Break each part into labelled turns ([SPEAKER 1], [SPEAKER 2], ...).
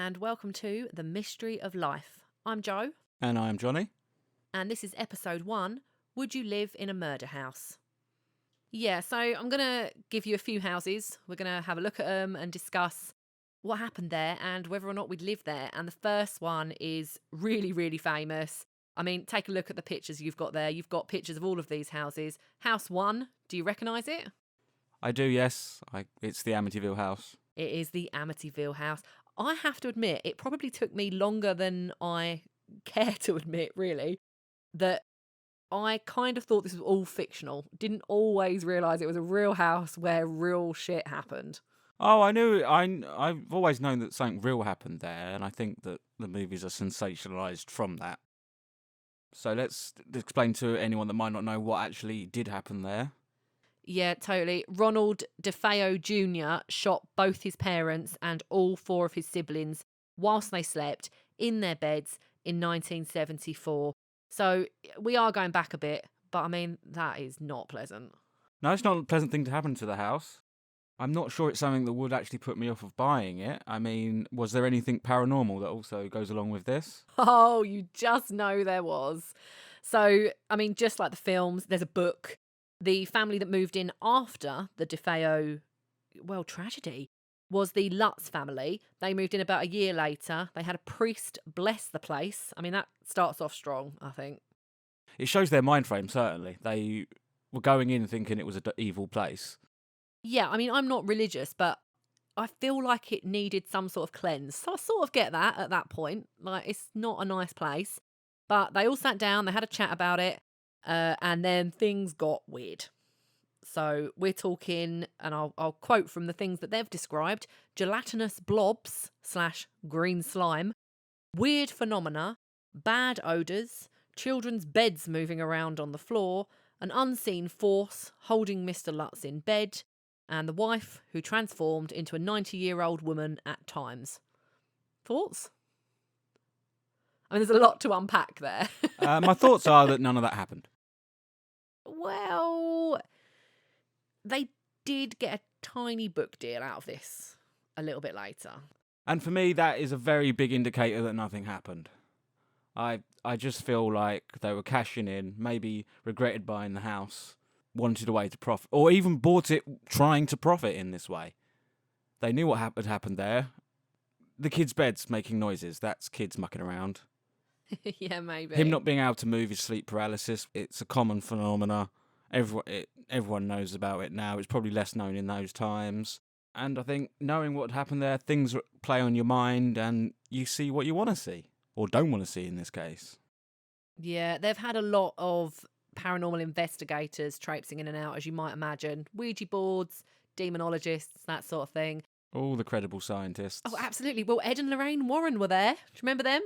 [SPEAKER 1] and welcome to The Mystery of Life. I'm Jo.
[SPEAKER 2] And I'm Jonny.
[SPEAKER 1] And this is episode 1, Would You Live in a Murder House? Yeah, so I'm going to give you a few houses. We're going to have a look at them and discuss what happened there and whether or not we'd live there. And the first one is really, really famous. I mean, take a look at the pictures you've got there. You've got pictures of all of these houses. House 1, do you recognise it?
[SPEAKER 2] I do, yes. It's the Amityville House.
[SPEAKER 1] It is the Amityville House. I have to admit, it probably took me longer than I care to admit, really, that I kind of thought this was all fictional. Didn't always realise it was a real house where real shit happened.
[SPEAKER 2] Oh, I knew. I've always known that something real happened there, and I think that the movies are sensationalised from that. So let's explain to anyone that might not know what actually did happen there.
[SPEAKER 1] Yeah, totally. Ronald DeFeo Jr. shot both his parents and all 4 of his siblings whilst they slept in their beds in 1974. So we are going back a bit, but I mean, that is not pleasant.
[SPEAKER 2] No, it's not a pleasant thing to happen to the house. I'm not sure it's something that would actually put me off of buying it. I mean, was there anything paranormal that also goes along with this?
[SPEAKER 1] Oh, you just know there was. So, I mean, just like the films, there's a book. The family that moved in after the DeFeo, tragedy was the Lutz family. They moved in about a year later. They had a priest bless the place. I mean, that starts off strong, I think.
[SPEAKER 2] It shows their mind frame, certainly. They were going in thinking it was an evil place.
[SPEAKER 1] Yeah, I mean, I'm not religious, but I feel like it needed some sort of cleanse. So I sort of get that at that point. Like, it's not a nice place. But they all sat down, they had a chat about it, and then things got weird. So we're talking, and I'll quote from the things that they've described: gelatinous blobs / green slime, weird phenomena, bad odours, children's beds moving around on the floor, an unseen force holding Mr. Lutz in bed, and the wife who transformed into a 90-year-old woman at times. Thoughts? I mean, there's a lot to unpack there.
[SPEAKER 2] My thoughts are that none of that happened.
[SPEAKER 1] Well, they did get a tiny book deal out of this a little bit later.
[SPEAKER 2] And for me, that is a very big indicator that nothing happened. I just feel like they were cashing in, maybe regretted buying the house, wanted a way to profit, or even bought it trying to profit in this way. They knew what had happened there. The kids' beds making noises, that's kids mucking around.
[SPEAKER 1] Yeah, maybe.
[SPEAKER 2] Him not being able to move his sleep paralysis, it's a common phenomena. Everyone knows about it now. It's probably less known in those times. And I think knowing what happened there, things play on your mind and you see what you want to see, or don't want to see in this case.
[SPEAKER 1] Yeah, they've had a lot of paranormal investigators traipsing in and out, as you might imagine. Ouija boards, demonologists, that sort of thing.
[SPEAKER 2] All the credible scientists.
[SPEAKER 1] Oh, absolutely. Well, Ed and Lorraine Warren were there. Do you remember them?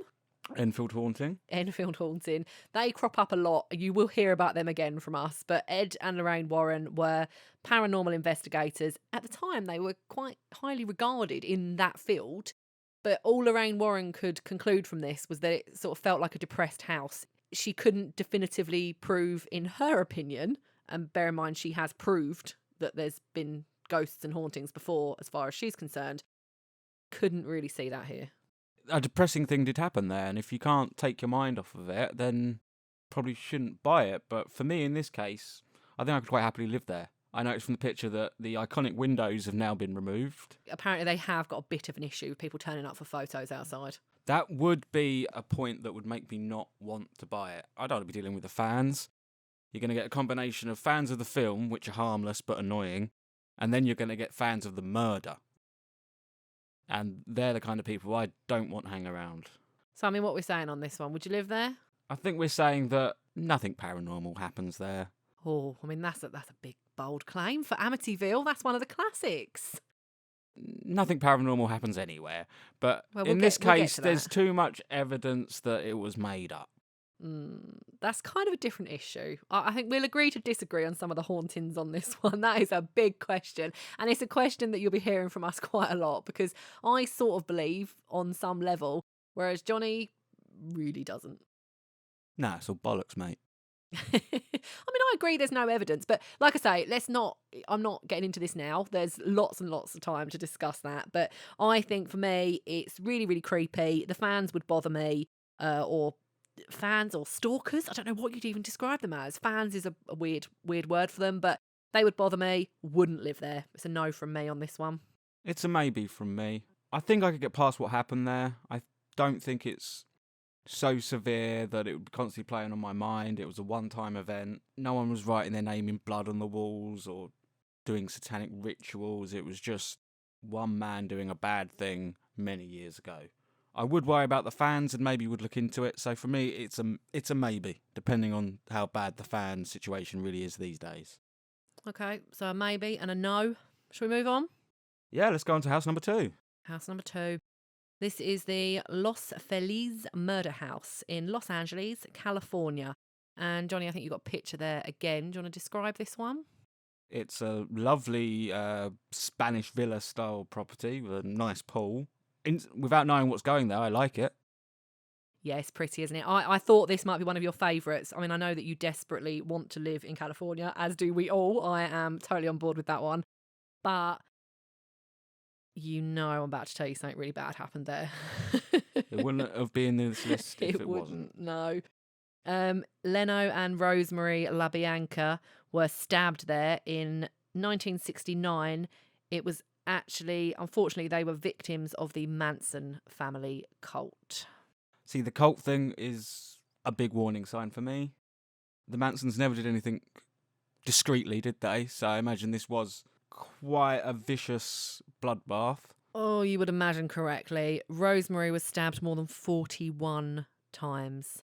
[SPEAKER 2] Enfield Haunting.
[SPEAKER 1] Enfield Haunting. They crop up a lot. You will hear about them again from us. But Ed and Lorraine Warren were paranormal investigators. At the time, they were quite highly regarded in that field. But all Lorraine Warren could conclude from this was that it sort of felt like a depressed house. She couldn't definitively prove, in her opinion, and bear in mind she has proved that there's been ghosts and hauntings before, as far as she's concerned, couldn't really see that here.
[SPEAKER 2] A depressing thing did happen there, and if you can't take your mind off of it, then probably shouldn't buy it. But for me, in this case, I think I could quite happily live there. I noticed from the picture that the iconic windows have now been removed.
[SPEAKER 1] Apparently they have got a bit of an issue with people turning up for photos outside.
[SPEAKER 2] That would be a point that would make me not want to buy it. I don't want to be dealing with the fans. You're going to get a combination of fans of the film, which are harmless but annoying, and then you're going to get fans of the murder. And they're the kind of people I don't want hang around.
[SPEAKER 1] So, I mean, what we're saying on this one, would you live there?
[SPEAKER 2] I think we're saying that nothing paranormal happens there.
[SPEAKER 1] Oh, I mean, that's a big, bold claim for Amityville. That's one of the classics.
[SPEAKER 2] Nothing paranormal happens anywhere. But
[SPEAKER 1] Well,
[SPEAKER 2] in this case,
[SPEAKER 1] to
[SPEAKER 2] there's
[SPEAKER 1] that.
[SPEAKER 2] too much evidence that it was made up.
[SPEAKER 1] That's kind of a different issue. I think we'll agree to disagree on some of the hauntings on this one. That is a big question. And it's a question that you'll be hearing from us quite a lot because I sort of believe on some level, whereas Jonny really doesn't.
[SPEAKER 2] Nah, it's all bollocks, mate.
[SPEAKER 1] I mean, I agree there's no evidence, but like I say, I'm not getting into this now. There's lots and lots of time to discuss that. But I think for me, it's really, really creepy. The fans would bother me, or fans or stalkers. I don't know what you'd even describe them as. Fans is a weird, weird word for them, but they would bother me. Wouldn't live there. It's a no from me on this one.
[SPEAKER 2] It's a maybe from me. I think I could get past what happened there. I don't think it's so severe that it would be constantly playing on my mind. It was a one-time event. No one was writing their name in blood on the walls or doing satanic rituals. It was just one man doing a bad thing many years ago. I would worry about the fans and maybe would look into it. So for me, it's a maybe, depending on how bad the fan situation really is these days.
[SPEAKER 1] Okay, so a maybe and a no. Shall we move on?
[SPEAKER 2] Yeah, let's go on to house number 2.
[SPEAKER 1] House number 2. This is the Los Feliz murder house in Los Angeles, California. And Johnny, I think you got a picture there again. Do you want to describe this one?
[SPEAKER 2] It's a lovely Spanish villa style property with a nice pool. Without knowing what's going there, I like it.
[SPEAKER 1] Yeah, it's pretty, isn't it? I thought this might be one of your favourites. I mean, I know that you desperately want to live in California, as do we all. I am totally on board with that one. But you know I'm about to tell you something really bad happened there.
[SPEAKER 2] It wouldn't have been in this list if it wasn't.
[SPEAKER 1] No. Leno and Rosemary LaBianca were stabbed there in 1969. It was actually, unfortunately, they were victims of the Manson family cult.
[SPEAKER 2] See, the cult thing is a big warning sign for me. The Mansons never did anything discreetly, did they? So I imagine this was quite a vicious bloodbath.
[SPEAKER 1] Oh, you would imagine correctly. Rosemary was stabbed more than 41 times.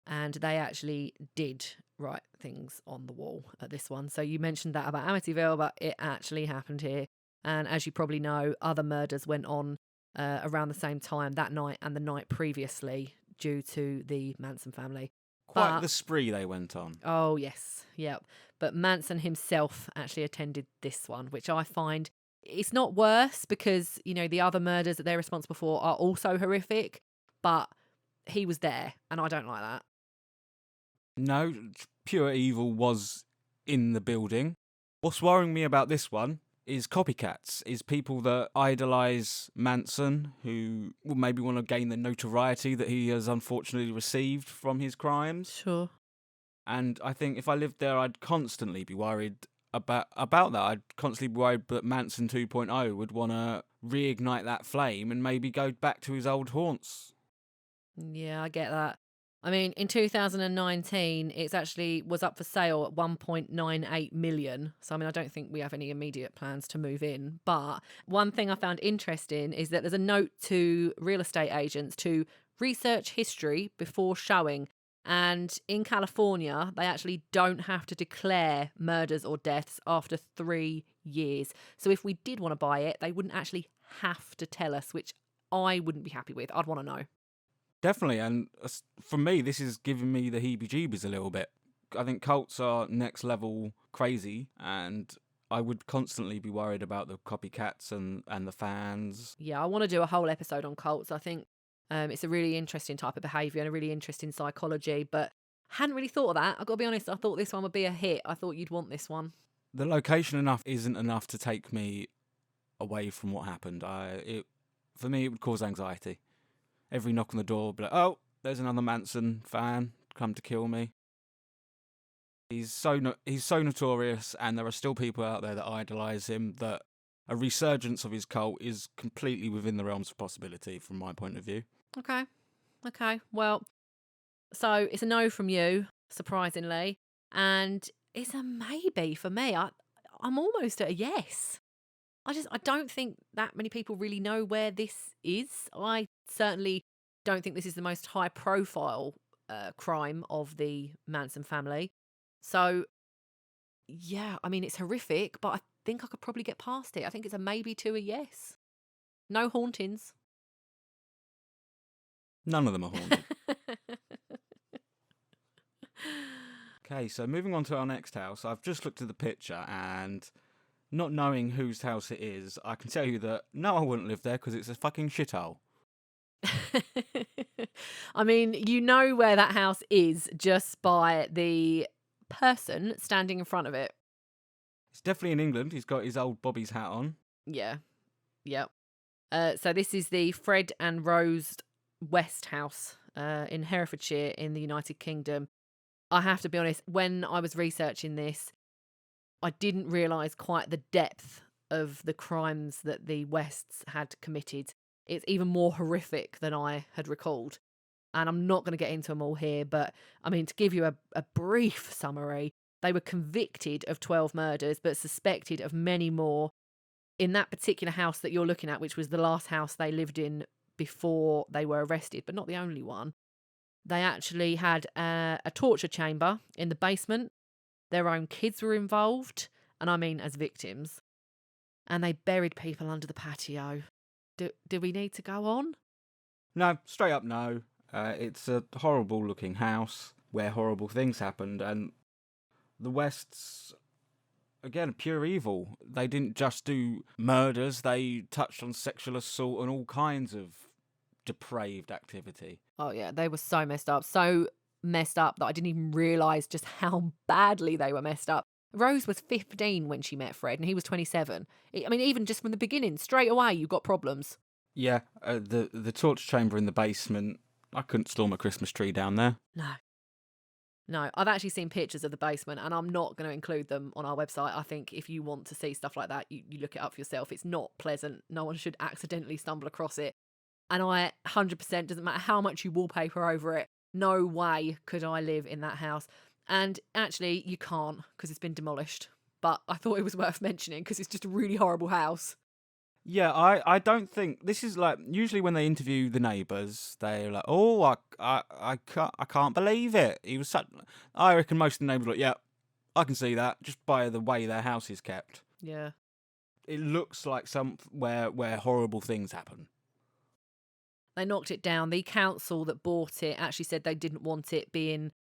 [SPEAKER 1] And they actually did write things on the wall at this one. So you mentioned that about Amityville, but it actually happened here. And as you probably know, other murders went on around the same time that night and the night previously due to the Manson family.
[SPEAKER 2] Quite the spree they went on.
[SPEAKER 1] Oh, yes. Yep. But Manson himself actually attended this one, which I find it's not worse because, you know, the other murders that they're responsible for are also horrific, but he was there and I don't like that.
[SPEAKER 2] No, pure evil was in the building. What's worrying me about this one is copycats, is people that idolise Manson, who will maybe want to gain the notoriety that he has unfortunately received from his crimes.
[SPEAKER 1] Sure.
[SPEAKER 2] And I think if I lived there, I'd constantly be worried about that. I'd constantly be worried that Manson 2.0 would want to reignite that flame and maybe go back to his old haunts.
[SPEAKER 1] Yeah, I get that. I mean, in 2019, it's actually was up for sale at 1.98 million. So, I mean, I don't think we have any immediate plans to move in. But one thing I found interesting is that there's a note to real estate agents to research history before showing. And in California, they actually don't have to declare murders or deaths after 3 years. So if we did want to buy it, they wouldn't actually have to tell us, which I wouldn't be happy with. I'd want to know.
[SPEAKER 2] Definitely, and for me, this is giving me the heebie-jeebies a little bit. I think cults are next level crazy, and I would constantly be worried about the copycats and the fans.
[SPEAKER 1] Yeah, I want to do a whole episode on cults. I think it's a really interesting type of behaviour and a really interesting psychology, but hadn't really thought of that. I've got to be honest, I thought this one would be a hit. I thought you'd want this one.
[SPEAKER 2] The location isn't enough to take me away from what happened. For me, it would cause anxiety. Every knock on the door, be like, oh, there's another Manson fan come to kill me. He's so notorious, and there are still people out there that idolise him, that a resurgence of his cult is completely within the realms of possibility from my point of view.
[SPEAKER 1] Okay. Well, so it's a no from you, surprisingly, and it's a maybe for me. I'm almost at a yes. I don't think that many people really know where this is. I certainly don't think this is the most high profile crime of the Manson family. So, yeah, I mean, it's horrific, but I think I could probably get past it. I think it's a maybe to a yes. No hauntings.
[SPEAKER 2] None of them are haunted. Okay, so moving on to our next house. I've just looked at the picture and not knowing whose house it is, I can tell you that no, I wouldn't live there because it's a fucking shithole.
[SPEAKER 1] I mean, you know where that house is just by the person standing in front of it.
[SPEAKER 2] It's definitely in England. He's got his old Bobby's hat on.
[SPEAKER 1] Yeah. Yep. So this is the Fred and Rose West house in Herefordshire in the United Kingdom. I have to be honest, when I was researching this, I didn't realise quite the depth of the crimes that the Wests had committed. It's even more horrific than I had recalled. And I'm not going to get into them all here, but I mean, to give you a brief summary, they were convicted of 12 murders, but suspected of many more in that particular house that you're looking at, which was the last house they lived in before they were arrested, but not the only one. They actually had a torture chamber in the basement. Their own kids were involved, and I mean as victims. And they buried people under the patio. Do we need to go on?
[SPEAKER 2] No, straight up no. It's a horrible looking house where horrible things happened, and the Wests, again, pure evil. They didn't just do murders, they touched on sexual assault and all kinds of depraved activity.
[SPEAKER 1] Oh, yeah, they were so messed up. So messed up that I didn't even realise just how badly they were messed up. Rose was 15 when she met Fred, and he was 27. I mean, even just from the beginning, straight away, you got problems.
[SPEAKER 2] Yeah, the torture chamber in the basement. I couldn't storm a Christmas tree down there.
[SPEAKER 1] No. No, I've actually seen pictures of the basement, and I'm not going to include them on our website. I think if you want to see stuff like that, you look it up for yourself. It's not pleasant. No one should accidentally stumble across it. And I 100%, doesn't matter how much you wallpaper over it, no way could I live in that house. And actually, you can't because it's been demolished. But I thought it was worth mentioning because it's just a really horrible house.
[SPEAKER 2] Yeah, I don't think this is like usually when they interview the neighbours, they're like, "Oh, I can't believe it." He was such. I reckon most of the neighbours are like, "Yeah, I can see that just by the way their house is kept.
[SPEAKER 1] Yeah.
[SPEAKER 2] It looks like somewhere where horrible things happen."
[SPEAKER 1] They knocked it down. The council that bought it actually said they didn't want it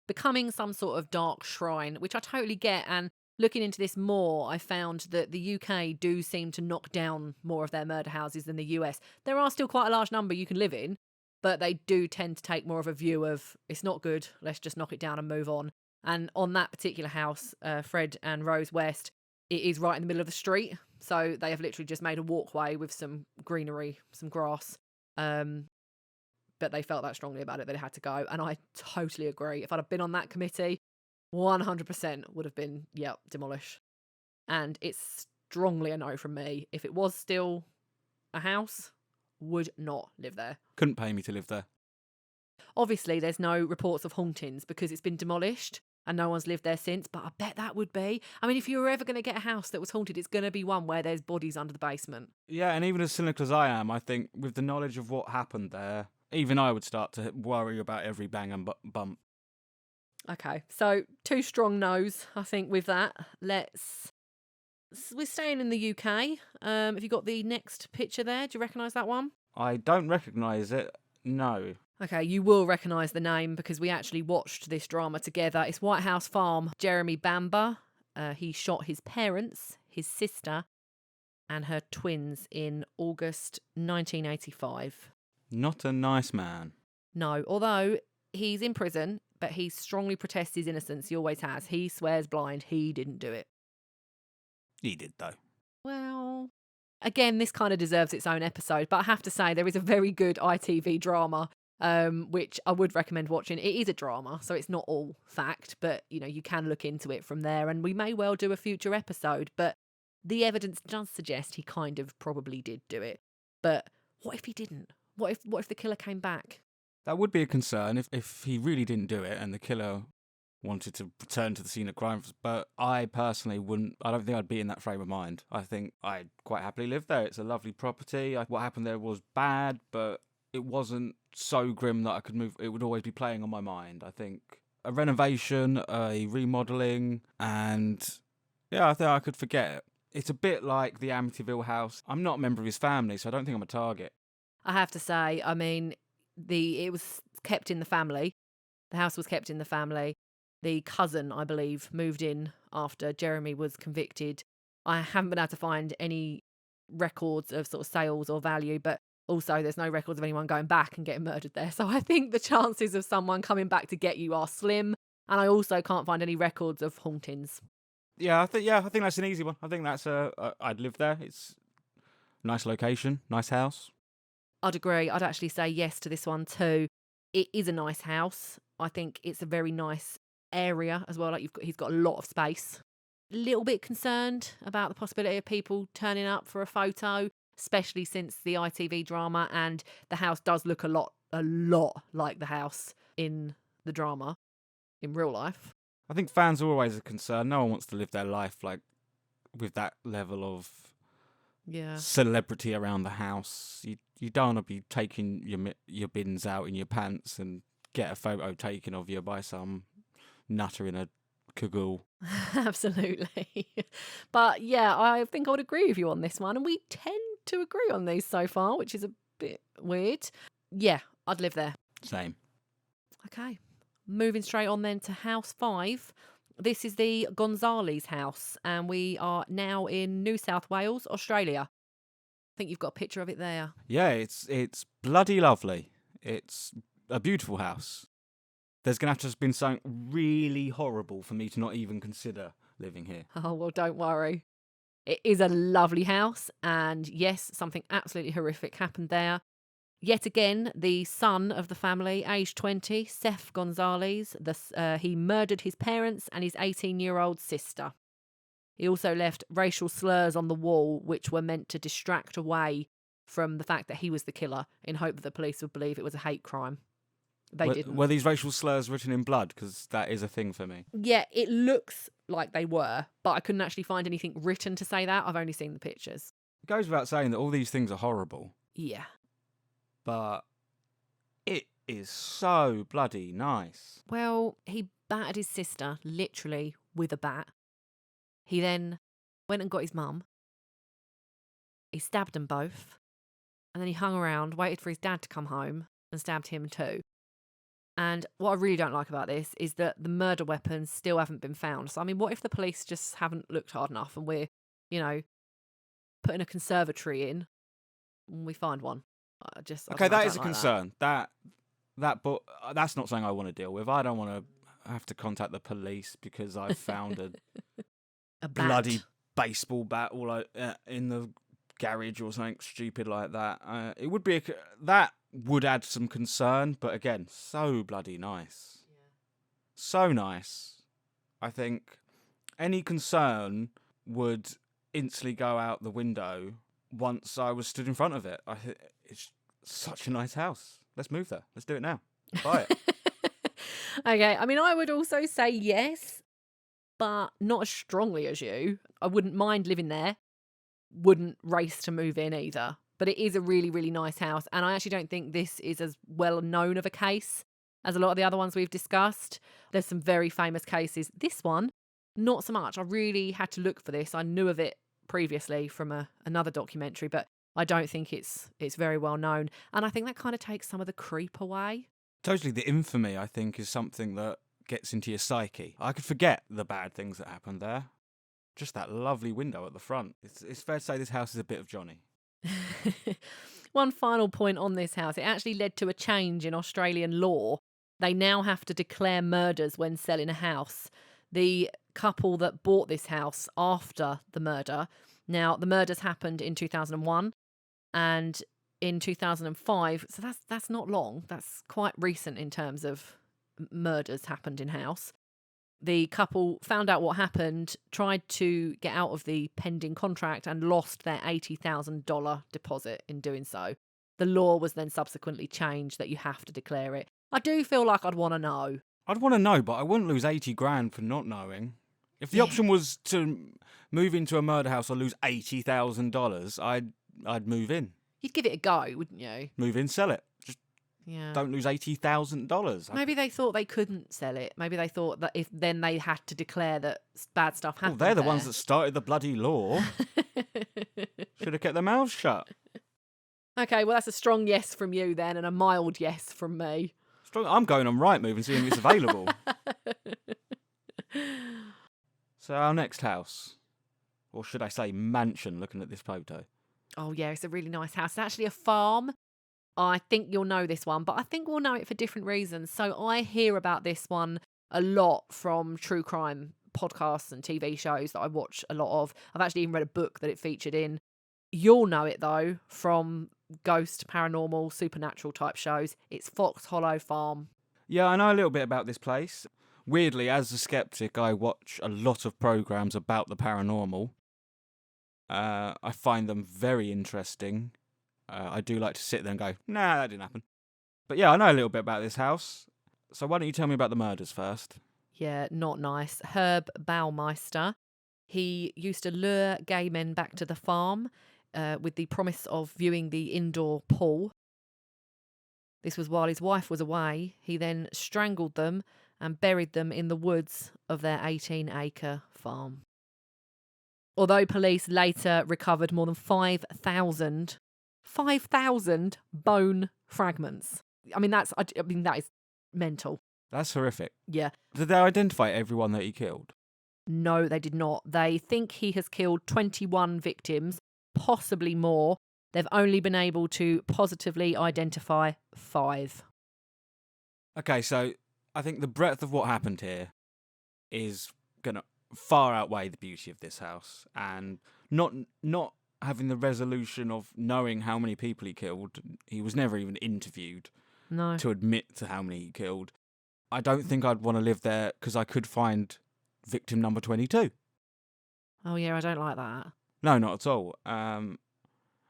[SPEAKER 1] becoming some sort of dark shrine, which I totally get. And looking into this more, I found that the UK do seem to knock down more of their murder houses than the US. There are still quite a large number you can live in, but they do tend to take more of a view of it's not good, let's just knock it down and move on. And on that particular house, Fred and Rose West, it is right in the middle of the street. So they have literally just made a walkway with some greenery, some grass. But they felt that strongly about it that it had to go. And I totally agree. If I'd have been on that committee, 100% would have been, yep, demolish. And it's strongly a no from me. If it was still a house, would not live there.
[SPEAKER 2] Couldn't pay me to live there.
[SPEAKER 1] Obviously, there's no reports of hauntings because it's been demolished and no one's lived there since, but I bet that would be. I mean, if you were ever going to get a house that was haunted, it's going to be one where there's bodies under the basement.
[SPEAKER 2] Yeah, and even as cynical as I am, I think with the knowledge of what happened there, even I would start to worry about every bang and bump.
[SPEAKER 1] Okay, so 2 strong no's, I think, with that. We're staying in the UK. Have you got the next picture there? Do you recognise that one?
[SPEAKER 2] I don't recognise it, no.
[SPEAKER 1] Okay, you will recognise the name because we actually watched this drama together. It's White House Farm. Jeremy Bamber. He shot his parents, his sister, and her twins in August 1985.
[SPEAKER 2] Not a nice man.
[SPEAKER 1] No, although he's in prison, but he strongly protests his innocence. He always has. He swears blind. He didn't do it.
[SPEAKER 2] He did, though.
[SPEAKER 1] Well, again, this kind of deserves its own episode, but I have to say there is a very good ITV drama, which I would recommend watching. It is a drama, so it's not all fact, but you can look into it from there, and we may well do a future episode, but the evidence does suggest he kind of probably did do it. But what if he didn't? What if the killer came back?
[SPEAKER 2] That would be a concern if he really didn't do it and the killer wanted to return to the scene of crime. But I personally wouldn't. I don't think I'd be in that frame of mind. I think I'd quite happily live there. It's a lovely property. What happened there was bad, but it wasn't so grim that I could move. It would always be playing on my mind. I think a renovation, a remodeling, and yeah, I think I could forget it. It's a bit like the Amityville House. I'm not a member of his family, so I don't think I'm a target.
[SPEAKER 1] I have to say, I mean, it was kept in the family. The house was kept in the family. The cousin, I believe, moved in after Jeremy was convicted. I haven't been able to find any records of sort of sales or value, but Also, there's no records of anyone going back and getting murdered there. So I think the chances of someone coming back to get you are slim. And I also can't find any records of hauntings.
[SPEAKER 2] I think that's an easy one. I think that's I'd live there. It's nice location, nice house.
[SPEAKER 1] I'd agree. I'd actually say yes to this one too. It is a nice house. I think it's a very nice area as well. Like he's got a lot of space. A little bit concerned about the possibility of people turning up for a photo, especially since the ITV drama, and the house does look a lot like the house in the drama in real life.
[SPEAKER 2] I think fans are always a concern. No one wants to live their life like with that level of celebrity around the house. You don't want to be taking your bins out in your pants and get a photo taken of you by some nutter in a cagoule.
[SPEAKER 1] Absolutely. But yeah, I think I would agree with you on this one. And we tend to agree on these so far, which is a bit weird. Yeah, I'd live there.
[SPEAKER 2] Same.
[SPEAKER 1] Okay. Moving straight on then to House 5. This is the Gonzales House, and we are now in New South Wales, Australia. I think you've got a picture of it there.
[SPEAKER 2] Yeah, it's bloody lovely. It's a beautiful house. There's going to have to have been something really horrible for me to not even consider living here.
[SPEAKER 1] Oh, well, don't worry. It is a lovely house, and yes, something absolutely horrific happened there. Yet again, the son of the family, aged 20, Seth Gonzales, he murdered his parents and his 18-year-old sister. He also left racial slurs on the wall, which were meant to distract away from the fact that he was the killer, in hope that the police would believe it was a hate crime. They didn't.
[SPEAKER 2] Were these racial slurs written in blood? Because that is a thing for me.
[SPEAKER 1] Yeah, it looks like they were, but I couldn't actually find anything written to say that. I've only seen the pictures.
[SPEAKER 2] It goes without saying that all these things are horrible.
[SPEAKER 1] Yeah.
[SPEAKER 2] But it is so bloody nice.
[SPEAKER 1] Well, he battered his sister, literally, with a bat. He then went and got his mum. He stabbed them both. And then he hung around, waited for his dad to come home, and stabbed him too. And what I really don't like about this is that the murder weapons still haven't been found. So, I mean, what if the police just haven't looked hard enough and we're, putting a conservatory in and we find one?
[SPEAKER 2] That is a concern. That but that's not something I want to deal with. I don't want to have to contact the police because I've found a bloody baseball bat in the garage or something stupid like that. It would be that would add some concern, but again, so bloody nice. Yeah. So nice. I think any concern would instantly go out the window once I was stood in front of it. It's such a nice house. Let's move there. Let's do it now. Buy it.
[SPEAKER 1] Okay. I mean, I would also say yes, but not as strongly as you. I wouldn't mind living there. Wouldn't race to move in either. But it is a really, really nice house. And I actually don't think this is as well known of a case as a lot of the other ones we've discussed. There's some very famous cases. This one, not so much. I really had to look for this. I knew of it previously from another documentary, but I don't think it's very well known. And I think that kind of takes some of the creep away.
[SPEAKER 2] Totally. The infamy, I think, is something that gets into your psyche. I could forget the bad things that happened there. Just that lovely window at the front. It's fair to say this house is a bit of Jonny.
[SPEAKER 1] One final point on this house. It actually led to a change in Australian law. They now have to declare murders when selling a house. The couple that bought this house after the murder, now the murders happened in 2001 and in 2005, so that's not long. That's quite recent in terms of murders happened in house. The couple found out what happened, tried to get out of the pending contract and lost their $80,000 deposit in doing so. The law was then subsequently changed that you have to declare it. I do feel like I'd want to know.
[SPEAKER 2] I'd want to know, but I wouldn't lose 80 grand for not knowing. If the option was to move into a murder house or lose $80,000, I'd move in.
[SPEAKER 1] You'd give it a go, wouldn't you?
[SPEAKER 2] Move in, sell it.
[SPEAKER 1] Yeah.
[SPEAKER 2] Don't lose $80,000.
[SPEAKER 1] Maybe they thought they couldn't sell it. Maybe they thought that if then they had to declare that bad stuff happened.
[SPEAKER 2] Well, they're the ones that started the bloody law. Should have kept their mouths shut.
[SPEAKER 1] Okay, well, that's a strong yes from you then, and a mild yes from me.
[SPEAKER 2] I'm going on Rightmove and seeing if it's available. So our next house, or should I say mansion, looking at this photo.
[SPEAKER 1] Oh, yeah, it's a really nice house. It's actually a farm. I think you'll know this one, but I think we'll know it for different reasons. So I hear about this one a lot from true crime podcasts and TV shows that I watch a lot of. I've actually even read a book that it featured in. You'll know it though from ghost, paranormal, supernatural type shows. It's Fox Hollow Farm.
[SPEAKER 2] Yeah, I know a little bit about this place. Weirdly, as a skeptic, I watch a lot of programs about the paranormal. I find them very interesting. I do like to sit there and go, nah, that didn't happen. But yeah, I know a little bit about this house. So why don't you tell me about the murders first?
[SPEAKER 1] Yeah, not nice. Herb Baumeister. He used to lure gay men back to the farm with the promise of viewing the indoor pool. This was while his wife was away. He then strangled them and buried them in the woods of their 18-acre farm. Although police later recovered more than 5,000 bone fragments. I mean, that is mental.
[SPEAKER 2] That's horrific.
[SPEAKER 1] Yeah.
[SPEAKER 2] Did they identify everyone that he killed?
[SPEAKER 1] No, they did not. They think he has killed 21 victims, possibly more. They've only been able to positively identify 5.
[SPEAKER 2] Okay, so I think the breadth of what happened here is going to far outweigh the beauty of this house. And not having the resolution of knowing how many people he killed, he was never even interviewed
[SPEAKER 1] No.
[SPEAKER 2] to admit to how many he killed. I don't think I'd want to live there because I could find victim number 22.
[SPEAKER 1] Oh, yeah, I don't like that.
[SPEAKER 2] No, not at all. And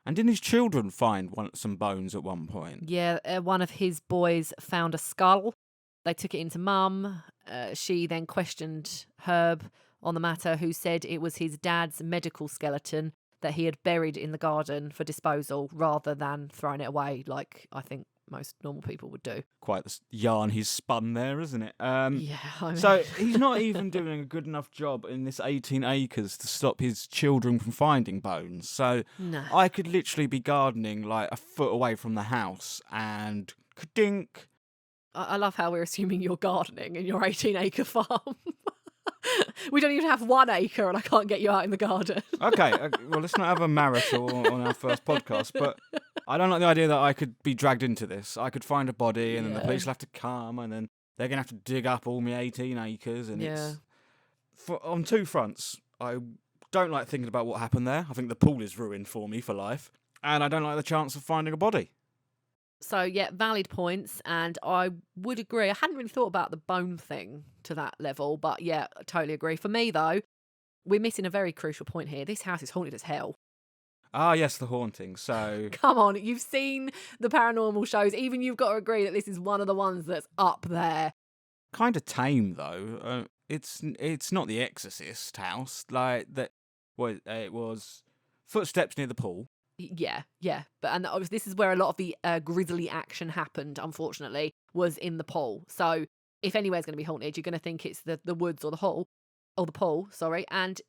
[SPEAKER 2] didn't his children find some bones at one point?
[SPEAKER 1] Yeah, one of his boys found a skull. They took it into mum. She then questioned Herb on the matter, who said it was his dad's medical skeleton that he had buried in the garden for disposal rather than throwing it away like I think most normal people would do.
[SPEAKER 2] Quite the yarn he's spun there, isn't it?
[SPEAKER 1] Yeah, I mean...
[SPEAKER 2] So he's not even doing a good enough job in this 18 acres to stop his children from finding bones. So
[SPEAKER 1] No.
[SPEAKER 2] I could literally be gardening like a foot away from the house and ka-dink.
[SPEAKER 1] I love how we're assuming you're gardening in your 18-acre farm. We don't even have 1 acre and I can't get you out in the garden.
[SPEAKER 2] Okay, well, let's not have a marital on our first podcast, but I don't like the idea that I could be dragged into this. I could find a body and then the
[SPEAKER 1] Yeah.
[SPEAKER 2] police will have to come and then they're going to have to dig up all my 18 acres. And
[SPEAKER 1] Yeah.
[SPEAKER 2] on 2 fronts. I don't like thinking about what happened there. I think the pool is ruined for me for life. And I don't like the chance of finding a body.
[SPEAKER 1] So, yeah, valid points. And I would agree. I hadn't really thought about the bone thing to that level. But, yeah, I totally agree. For me, though, we're missing a very crucial point here. This house is haunted as hell.
[SPEAKER 2] Ah, yes, the haunting. So
[SPEAKER 1] Come on, you've seen the paranormal shows. Even you've got to agree that this is one of the ones that's up there.
[SPEAKER 2] kind of tame though. It's not the Exorcist house like that. Well, it was footsteps near the pool.
[SPEAKER 1] Yeah. But obviously this is where a lot of the grisly action happened, unfortunately, was in the pool. So if anywhere's going to be haunted, you're going to think it's the woods or the pool, sorry. And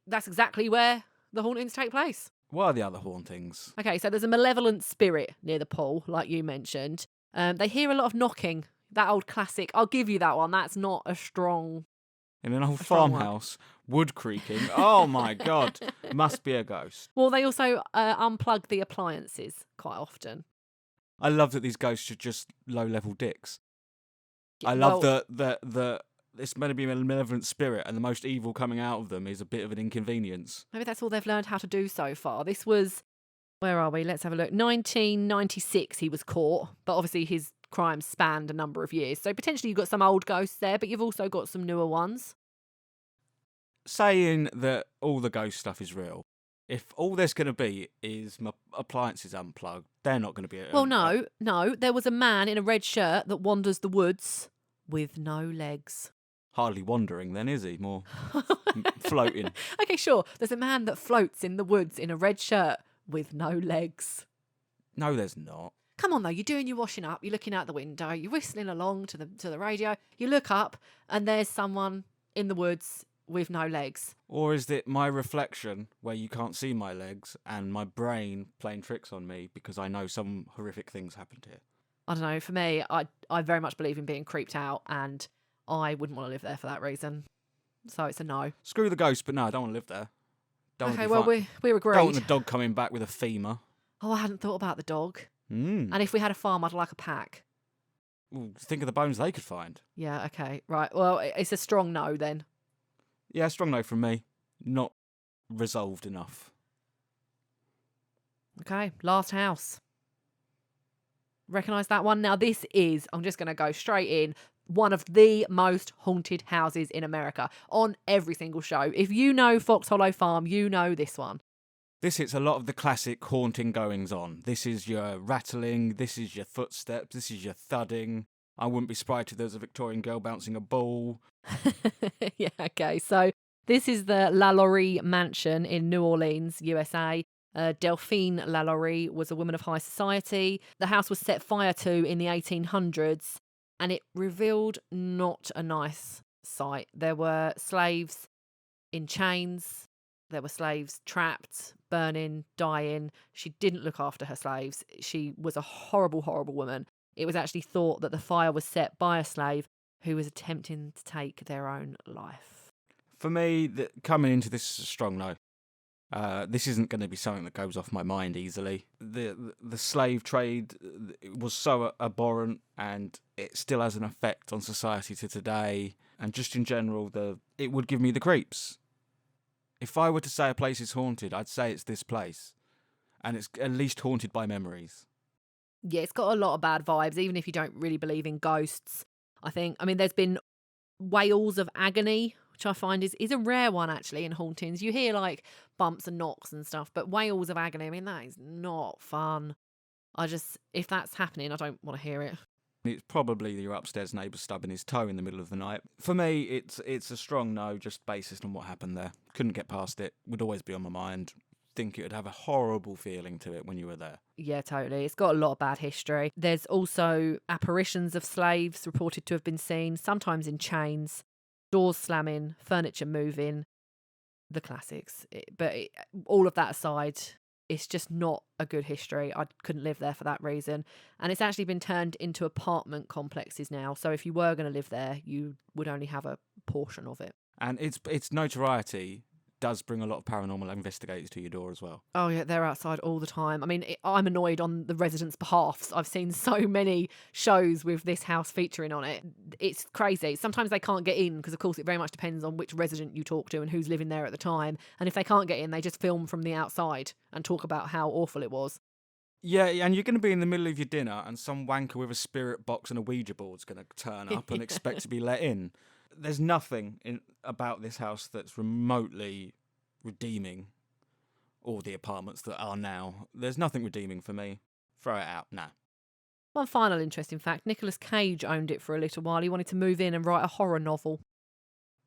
[SPEAKER 1] that's exactly where the hauntings take place.
[SPEAKER 2] What are the other hauntings?
[SPEAKER 1] Okay, so there's a malevolent spirit near the pool, like you mentioned. They hear a lot of knocking. That old classic. I'll give you that one. That's not a strong...
[SPEAKER 2] In an old
[SPEAKER 1] strong one.
[SPEAKER 2] farmhouse, wood creaking. Oh my god, must be a ghost.
[SPEAKER 1] Well, they also unplug the appliances quite often.
[SPEAKER 2] I love that these ghosts are just low-level dicks. I
[SPEAKER 1] Well,
[SPEAKER 2] love that it's meant to be a malevolent spirit, and the most evil coming out of them is a bit of an inconvenience.
[SPEAKER 1] maybe that's all they've learned how to do so far. This was... Where are we? Let's have a look. 1996 he was caught, but obviously his crimes spanned a number of years. So potentially you've got some old ghosts there, but you've also got some newer ones.
[SPEAKER 2] Saying that all the ghost stuff is real, if all there's going to be is my appliances unplugged, they're not going to be...
[SPEAKER 1] Well, no. There was a man in a red shirt that wanders the woods with no legs.
[SPEAKER 2] Hardly wandering then, is he? More floating.
[SPEAKER 1] Okay, sure. There's a man that floats in the woods in a red shirt with no legs.
[SPEAKER 2] No, there's not.
[SPEAKER 1] Come on, though. You're doing your washing up. You're looking out the window. You're whistling along to the radio. You look up and there's someone in the woods with no legs.
[SPEAKER 2] Or is it my reflection where you can't see my legs and my brain playing tricks on me because I know some horrific things happened here?
[SPEAKER 1] I don't know. For me, I very much believe in being creeped out and I wouldn't want to live there for that reason. So it's a no.
[SPEAKER 2] Screw the ghost, but no, I don't want to live there. Don't want to
[SPEAKER 1] Okay,
[SPEAKER 2] be
[SPEAKER 1] well, we're
[SPEAKER 2] Don't want
[SPEAKER 1] agreed.
[SPEAKER 2] the dog coming back with a femur.
[SPEAKER 1] Oh, I hadn't thought about the dog.
[SPEAKER 2] Mm.
[SPEAKER 1] And if we had a farm, I'd like a pack.
[SPEAKER 2] Well, think of the bones they could find.
[SPEAKER 1] Yeah, okay. Right. Well, it's a strong no then.
[SPEAKER 2] Yeah, strong no from me. Not resolved enough.
[SPEAKER 1] Okay, last house. Recognise that one? Now, this is, I'm just going to go straight in, one of the most haunted houses in America on every single show. If you know Fox Hollow Farm, you know this one.
[SPEAKER 2] This hits a lot of the classic haunting goings on. This is your rattling, this is your footsteps, this is your thudding. I wouldn't be surprised if there was a Victorian girl bouncing a ball.
[SPEAKER 1] Yeah, okay. So this is the Lila Mansion in New Orleans, USA. Delphine Lalaurie was a woman of high society. The house was set fire to in the 1800s, and it revealed not a nice sight. There were slaves in chains. There were slaves trapped, burning, dying. She didn't look after her slaves. She was a horrible, horrible woman. It was actually thought that the fire was set by a slave who was attempting to take their own life.
[SPEAKER 2] For me, coming into this is a strong no. This isn't going to be something that goes off my mind easily. The slave trade was so abhorrent, and it still has an effect on society to today. And just in general, it would give me the creeps. If I were to say a place is haunted, I'd say it's this place. And it's at least haunted by memories.
[SPEAKER 1] Yeah, it's got a lot of bad vibes, even if you don't really believe in ghosts. I mean, there's been wails of agony, which I find is a rare one, actually, in hauntings. You hear, like, bumps and knocks and stuff, but wails of agony, I mean, that is not fun. If that's happening, I don't want to hear it.
[SPEAKER 2] It's probably your upstairs neighbour stubbing his toe in the middle of the night. For me, it's a strong no, just based on what happened there. Couldn't get past it. Would always be on my mind. Think it would have a horrible feeling to it when you were there.
[SPEAKER 1] Yeah, totally. It's got a lot of bad history. There's also apparitions of slaves reported to have been seen, sometimes in chains, doors slamming, furniture moving, the classics. All of that aside, it's just not a good history. I couldn't live there for that reason. And it's actually been turned into apartment complexes now. So if you were going to live there, you would only have a portion of it.
[SPEAKER 2] And its notoriety does bring a lot of paranormal investigators to your door as well.
[SPEAKER 1] Oh yeah, they're outside all the time. I mean, I'm annoyed on the residents' behalf. I've seen so many shows with this house featuring on it. It's crazy. Sometimes they can't get in because, of course, it very much depends on which resident you talk to and who's living there at the time. And if they can't get in, they just film from the outside and talk about how awful it was.
[SPEAKER 2] Yeah, and you're going to be in the middle of your dinner and some wanker with a spirit box and a Ouija board's going to turn up and expect to be let in. There's nothing about this house that's remotely redeeming, or the apartments that are now. There's nothing redeeming for me. Throw it out. Nah.
[SPEAKER 1] One final interesting fact, Nicolas Cage owned it for a little while. He wanted to move in and write a horror novel.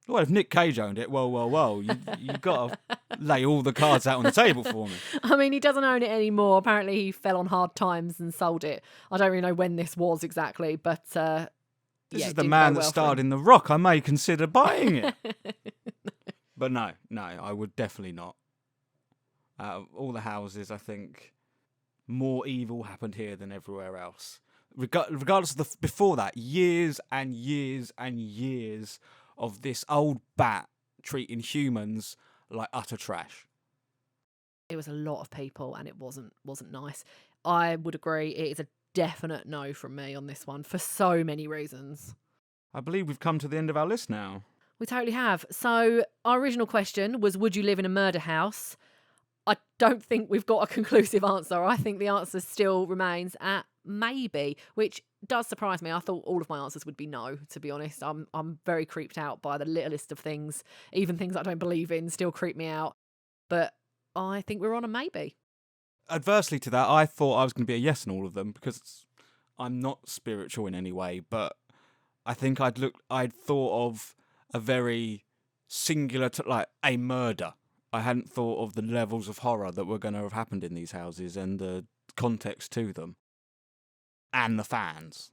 [SPEAKER 2] Well, if Nick Cage owned it, well, you've got to lay all the cards out on the table for me.
[SPEAKER 1] I mean, he doesn't own it anymore. Apparently he fell on hard times and sold it. I don't really know when this was exactly, but
[SPEAKER 2] This
[SPEAKER 1] yeah,
[SPEAKER 2] is
[SPEAKER 1] it
[SPEAKER 2] the
[SPEAKER 1] didn't
[SPEAKER 2] man
[SPEAKER 1] go
[SPEAKER 2] that
[SPEAKER 1] well for
[SPEAKER 2] starred
[SPEAKER 1] him.
[SPEAKER 2] in The Rock. I may consider buying it. But no, I would definitely not. Out of all the houses, I think more evil happened here than everywhere else. Regardless of before that, years and years and years of this old bat treating humans like utter trash.
[SPEAKER 1] It was a lot of people and it wasn't nice. I would agree. It is a definite no from me on this one for so many reasons.
[SPEAKER 2] I believe we've come to the end of our list now.
[SPEAKER 1] We totally have. So our original question was, would you live in a murder house? I don't think we've got a conclusive answer. I think the answer still remains at maybe, which does surprise me. I thought all of my answers would be no, to be honest. I'm very creeped out by the littlest of things. Even things I don't believe in still creep me out. But I think we're on a maybe.
[SPEAKER 2] Adversely to that, I thought I was going to be a yes in all of them because I'm not spiritual in any way, but I think I'd thought of a very singular, like a murder. I hadn't thought of the levels of horror that were going to have happened in these houses and the context to them. And the fans.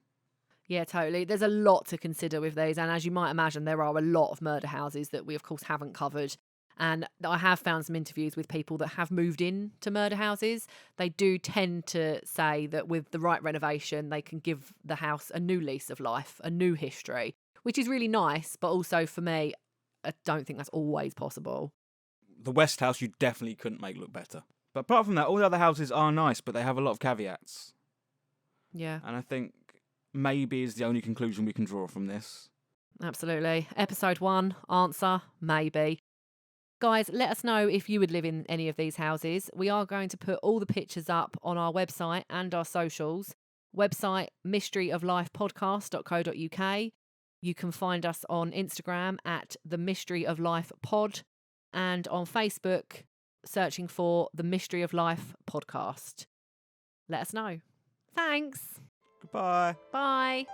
[SPEAKER 1] Yeah, totally. There's a lot to consider with these. And as you might imagine, there are a lot of murder houses that we, of course, haven't covered. And I have found some interviews with people that have moved in to murder houses. They do tend to say that with the right renovation, they can give the house a new lease of life, a new history, which is really nice. But also for me, I don't think that's always possible.
[SPEAKER 2] the West House you definitely couldn't make look better. But apart from that, all the other houses are nice, but they have a lot of caveats.
[SPEAKER 1] Yeah,
[SPEAKER 2] And I think maybe is the only conclusion we can draw from this.
[SPEAKER 1] absolutely. Episode 1, answer, maybe. Guys, let us know if you would live in any of these houses. We are going to put all the pictures up on our website and our socials. Website mysteryoflifepodcast.co.uk. You can find us on Instagram at The Mystery of Life Pod and on Facebook searching for The Mystery of Life Podcast. Let us know. Thanks.
[SPEAKER 2] Goodbye.
[SPEAKER 1] Bye.